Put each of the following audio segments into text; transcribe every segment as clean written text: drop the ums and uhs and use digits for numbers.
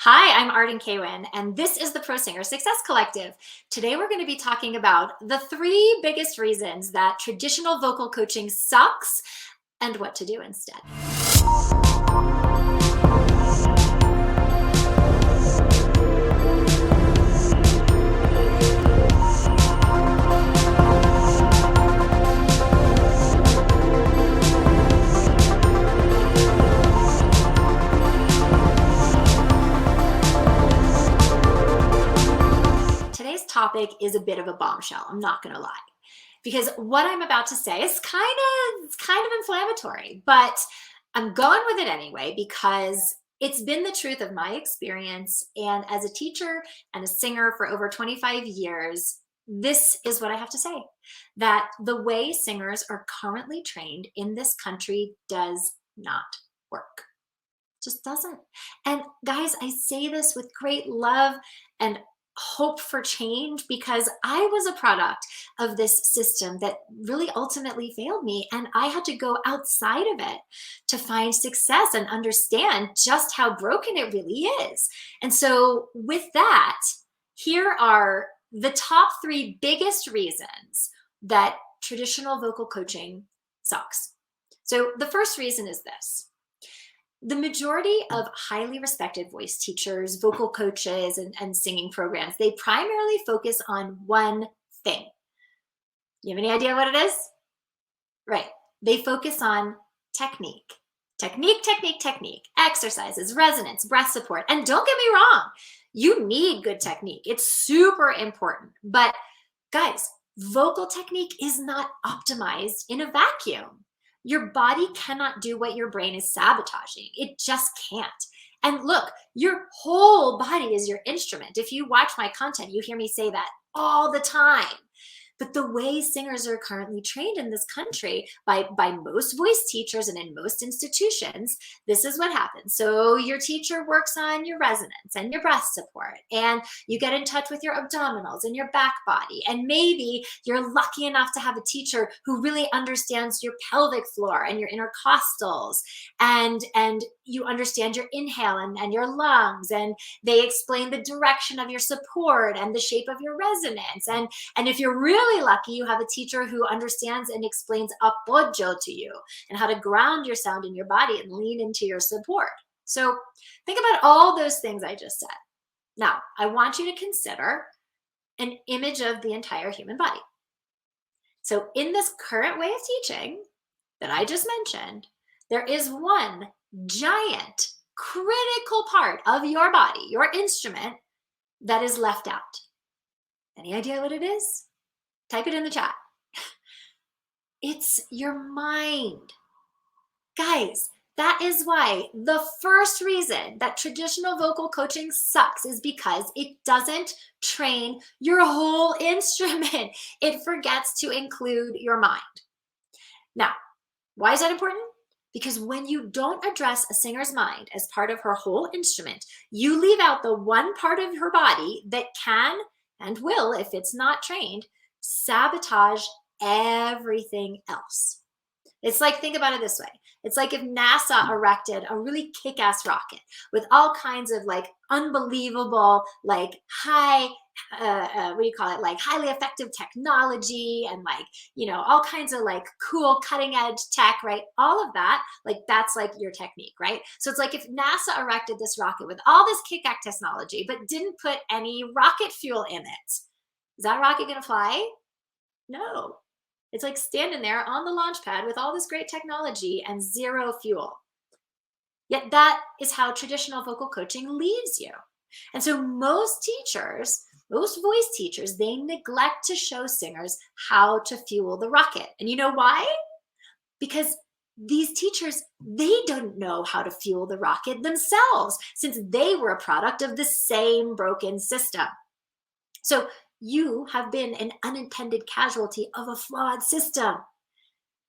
Hi, I'm Arden Kaywin, and this is the Pro Singer Success Collective. Today, we're going to be talking about the 3 biggest reasons that traditional vocal coaching sucks and what to do instead. Today's topic is a bit of a bombshell, I'm not going to lie, because what I'm about to say is kind of inflammatory, but I'm going with it anyway because it's been the truth of my experience, and as a teacher and a singer for over 25 years, this is what I have to say, that the way singers are currently trained in this country does not work. Just doesn't. And guys, I say this with great love and hope for change because I was a product of this system that really ultimately failed me. And I had to go outside of it to find success and understand just how broken it really is. And so, with that, here are the top 3 biggest reasons that traditional vocal coaching sucks. So, the first reason is this. The majority of highly respected voice teachers, vocal coaches, and singing programs, they primarily focus on one thing. You have any idea what it is? Right. They focus on technique. Technique, exercises, resonance, breath support. And don't get me wrong, you need good technique. It's super important. But guys, vocal technique is not optimized in a vacuum. Your body cannot do what your brain is sabotaging. It just can't. And look, your whole body is your instrument. If you watch my content, you hear me say that all the time. But the way singers are currently trained in this country by most voice teachers and in most institutions, this is what happens. So your teacher works on your resonance and your breath support, and you get in touch with your abdominals and your back body. And maybe you're lucky enough to have a teacher who really understands your pelvic floor and your intercostals, and you understand your inhale and your lungs, and they explain the direction of your support and the shape of your resonance. And if you're really lucky, you have a teacher who understands and explains appoggio to you and how to ground your sound in your body and lean into your support. So think about all those things I just said. Now, I want you to consider an image of the entire human body. So in this current way of teaching that I just mentioned, there is one giant critical part of your body, your instrument, that is left out. Any idea what it is? Type it in the chat. It's your mind. Guys, that is why the first reason that traditional vocal coaching sucks is because it doesn't train your whole instrument. It forgets to include your mind. Now, why is that important? Because when you don't address a singer's mind as part of her whole instrument, you leave out the one part of her body that can and will, if it's not trained, sabotage everything else. It's like, think about it this way. It's like if NASA erected a really kick-ass rocket with all kinds of like unbelievable, like high, like highly effective technology and like, all kinds of like cool cutting edge tech, right? All of that, like that's like your technique, right? So it's like if NASA erected this rocket with all this kick-ass technology, but didn't put any rocket fuel in it. Is that rocket going to fly? No. It's like standing there on the launch pad with all this great technology and zero fuel. Yet that is how traditional vocal coaching leaves you. And so most voice teachers, they neglect to show singers how to fuel the rocket. And you know why? Because these teachers, they don't know how to fuel the rocket themselves, since they were a product of the same broken system. So you have been an unintended casualty of a flawed system.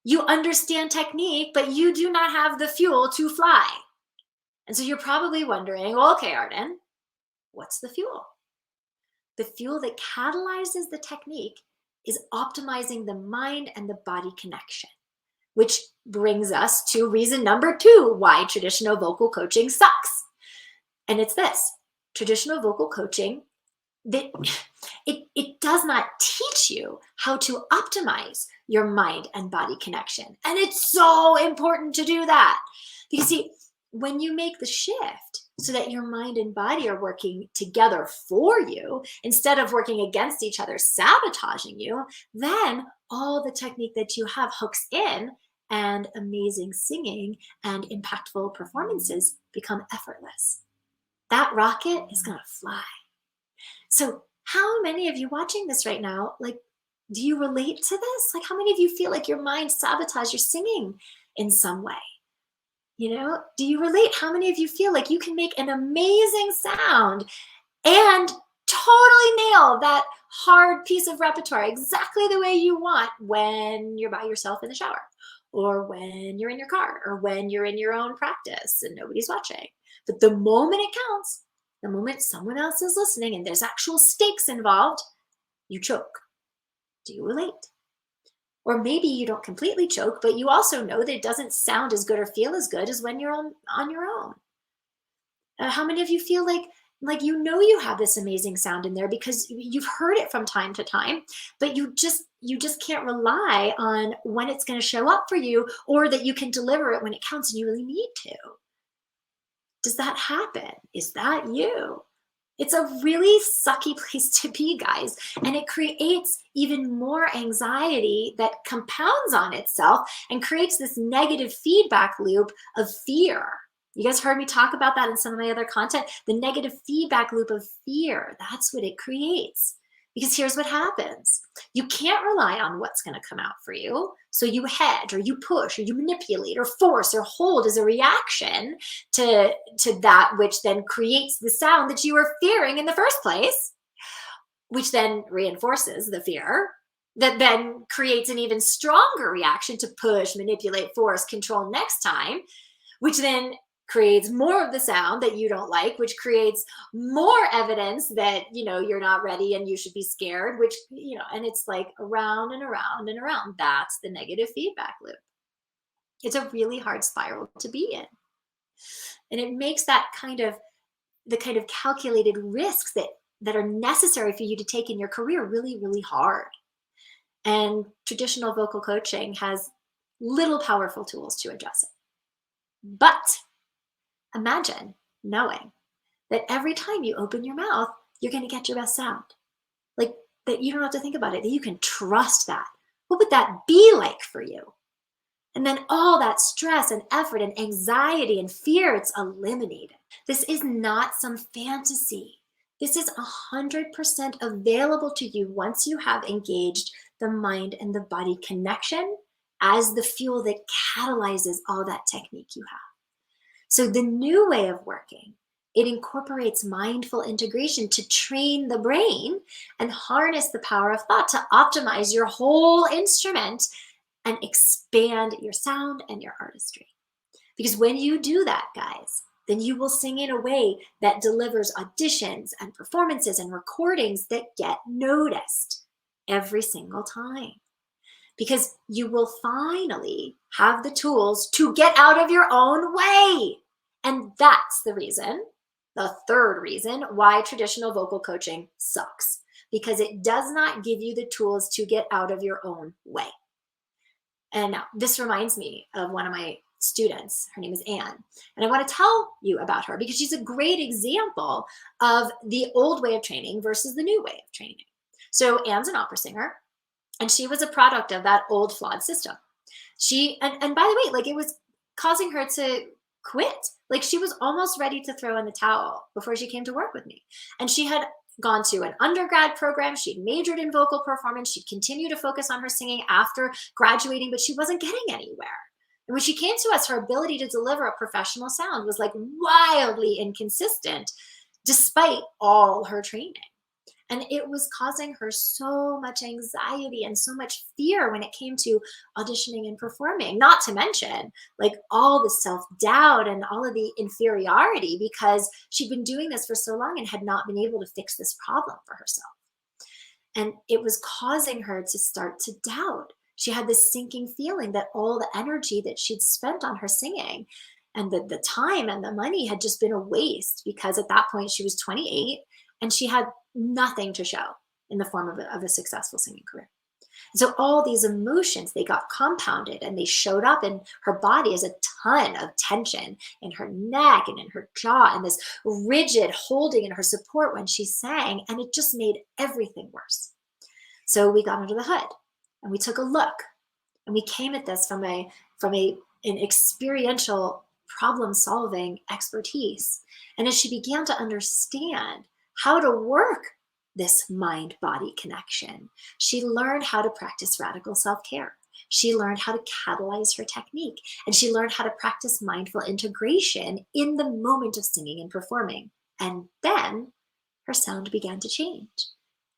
You understand technique, but you do not have the fuel to fly. And so you're probably wondering, well, okay, Arden, what's the fuel? The fuel that catalyzes the technique is optimizing the mind and the body connection, which brings us to reason number 2, why traditional vocal coaching sucks. And it's this: traditional vocal coaching, that it does not teach you how to optimize your mind and body connection. And it's so important to do that. Because see, when you make the shift so that your mind and body are working together for you instead of working against each other, sabotaging you, then all the technique that you have hooks in, and amazing singing and impactful performances become effortless. That rocket is going to fly. So how many of you watching this right now, like, do you relate to this? Like, how many of you feel like your mind sabotages your singing in some way? You know, do you relate? How many of you feel like you can make an amazing sound and totally nail that hard piece of repertoire exactly the way you want when you're by yourself in the shower, or when you're in your car, or when you're in your own practice and nobody's watching? But the moment it counts, the moment someone else is listening and there's actual stakes involved, you choke. Do you relate? Or maybe you don't completely choke, but you also know that it doesn't sound as good or feel as good as when you're on your own. How many of you feel like you know you have this amazing sound in there because you've heard it from time to time, but you just can't rely on when it's going to show up for you, or that you can deliver it when it counts and you really need to? Does that happen? Is that you? It's a really sucky place to be, guys. And it creates even more anxiety that compounds on itself and creates this negative feedback loop of fear. You guys heard me talk about that in some of my other content. The negative feedback loop of fear, that's what it creates. Because here's what happens. You can't rely on what's going to come out for you. So you hedge, or you push, or you manipulate, or force, or hold as a reaction to that which then creates the sound that you were fearing in the first place, which then reinforces the fear, that then creates an even stronger reaction to push, manipulate, force, control next time, which then creates more of the sound that you don't like, which creates more evidence that, you know, you're not ready and you should be scared, which, you know, and it's like around and around and around. That's the negative feedback loop. It's a really hard spiral to be in. And it makes the kind of calculated risks that are necessary for you to take in your career really, really hard. And traditional vocal coaching has little powerful tools to address it. But imagine knowing that every time you open your mouth, you're going to get your best sound. Like, that you don't have to think about it, that you can trust that. What would that be like for you? And then all that stress and effort and anxiety and fear, it's eliminated. This is not some fantasy. This is 100% available to you once you have engaged the mind and the body connection as the fuel that catalyzes all that technique you have. So the new way of working, it incorporates mindful integration to train the brain and harness the power of thought to optimize your whole instrument and expand your sound and your artistry. Because when you do that, guys, then you will sing in a way that delivers auditions and performances and recordings that get noticed every single time. Because you will finally have the tools to get out of your own way. And that's the reason, the third reason, why traditional vocal coaching sucks. Because it does not give you the tools to get out of your own way. And now this reminds me of one of my students. Her name is Anne. And I want to tell you about her because she's a great example of the old way of training versus the new way of training. So Anne's an opera singer, and she was a product of that old flawed system. And by the way, like, it was causing her to quit. Like, she was almost ready to throw in the towel before she came to work with me. And she had gone to an undergrad program. She'd majored in vocal performance. She'd continue to focus on her singing after graduating, but she wasn't getting anywhere. And when she came to us, her ability to deliver a professional sound was like wildly inconsistent despite all her training. And it was causing her so much anxiety and so much fear when it came to auditioning and performing, not to mention like all the self-doubt and all of the inferiority because she'd been doing this for so long and had not been able to fix this problem for herself. And it was causing her to start to doubt. She had this sinking feeling that all the energy that she'd spent on her singing And the time and the money had just been a waste, because at that point she was 28 and she had nothing to show in the form of a successful singing career. So all these emotions, they got compounded and they showed up in her body as a ton of tension in her neck and in her jaw, and this rigid holding in her support when she sang. And it just made everything worse. So we got under the hood and we took a look, and we came at this from an experiential problem-solving expertise. And as she began to understand how to work this mind-body connection, she learned how to practice radical self-care. She learned how to catalyze her technique, and she learned how to practice mindful integration in the moment of singing and performing. And then her sound began to change.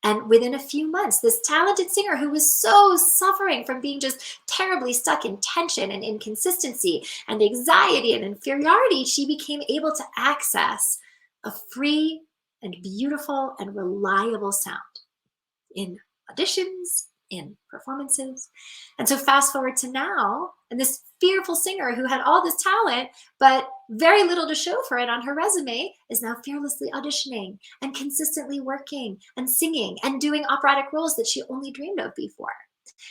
And within a few months, this talented singer who was so suffering from being just terribly stuck in tension and inconsistency and anxiety and inferiority, she became able to access a free and beautiful and reliable sound in auditions, in performances. And so fast forward to now, and this fearful singer who had all this talent, but very little to show for it on her resume, is now fearlessly auditioning and consistently working and singing and doing operatic roles that she only dreamed of before.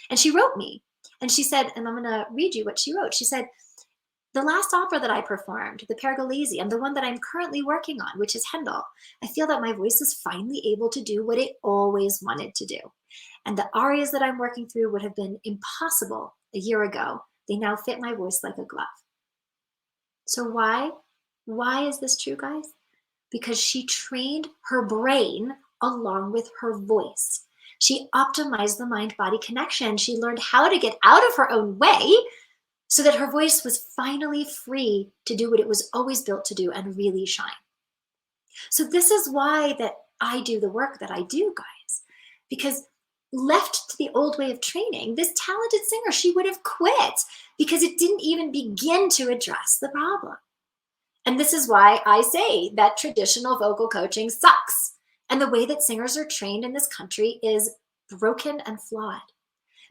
And she wrote me, and she said, and I'm going to read you what she wrote. She said, "The last opera that I performed, the Pergolesi, and the one that I'm currently working on, which is Handel, I feel that my voice is finally able to do what it always wanted to do. And the arias that I'm working through would have been impossible a year ago. They now fit my voice like a glove." So why? Why is this true, guys? Because she trained her brain along with her voice. She optimized the mind-body connection. She learned how to get out of her own way so that her voice was finally free to do what it was always built to do and really shine. So this is why that I do the work that I do, guys, because left to the old way of training, this talented singer, she would have quit because it didn't even begin to address the problem. And this is why I say that traditional vocal coaching sucks. And the way that singers are trained in this country is broken and flawed,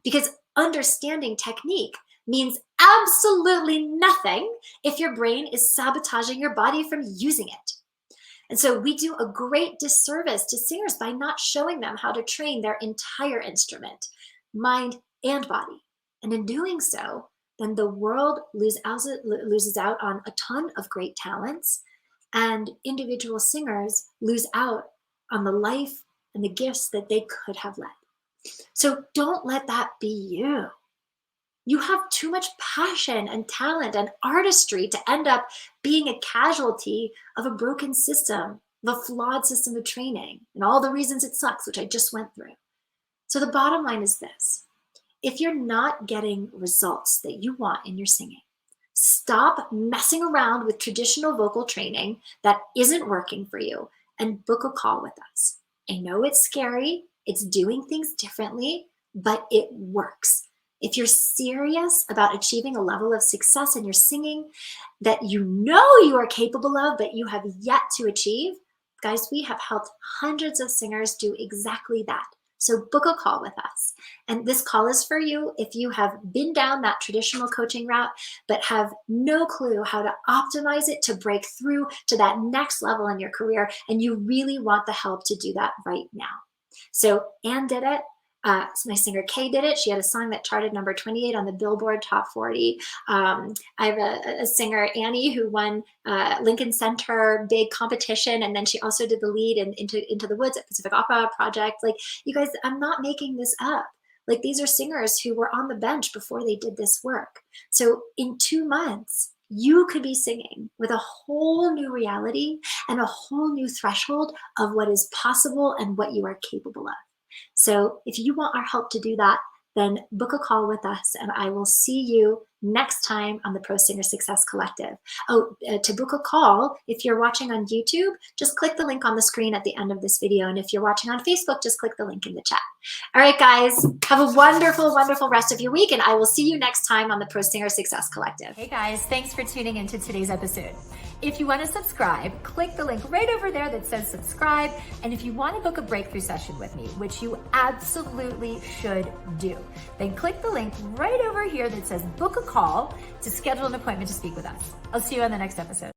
because understanding technique means absolutely nothing if your brain is sabotaging your body from using it. And so we do a great disservice to singers by not showing them how to train their entire instrument, mind and body. And in doing so, then the world loses out on a ton of great talents, and individual singers lose out on the life and the gifts that they could have led. So don't let that be you. You have too much passion and talent and artistry to end up being a casualty of a broken system, of a flawed system of training, and all the reasons it sucks, which I just went through. So the bottom line is this: if you're not getting results that you want in your singing, stop messing around with traditional vocal training that isn't working for you and book a call with us. I know it's scary, it's doing things differently, but it works. If you're serious about achieving a level of success in your singing that you know you are capable of, but you have yet to achieve, guys, we have helped hundreds of singers do exactly that. So book a call with us. And this call is for you if you have been down that traditional coaching route, but have no clue how to optimize it to break through to that next level in your career, and you really want the help to do that right now. So Anne did it. My singer Kay did it. She had a song that charted number 28 on the Billboard Top 40. I have a singer, Annie, who won Lincoln Center big competition, and then she also did the lead in Into the Woods at Pacific Opera Project. Like, you guys, I'm not making this up. Like, these are singers who were on the bench before they did this work. So in 2 months, you could be singing with a whole new reality and a whole new threshold of what is possible and what you are capable of. So if you want our help to do that, then book a call with us, and I will see you next time on the Pro Singer Success Collective. To book a call, if you're watching on YouTube, just click the link on the screen at the end of this video. And if you're watching on Facebook, just click the link in the chat. All right, guys, have a wonderful, wonderful rest of your week, and I will see you next time on the Pro Singer Success Collective. Hey guys, thanks for tuning into today's episode. If you want to subscribe, click the link right over there that says subscribe. And if you want to book a breakthrough session with me, which you absolutely should do, then click the link right over here that says book a call to schedule an appointment to speak with us. I'll see you on the next episode.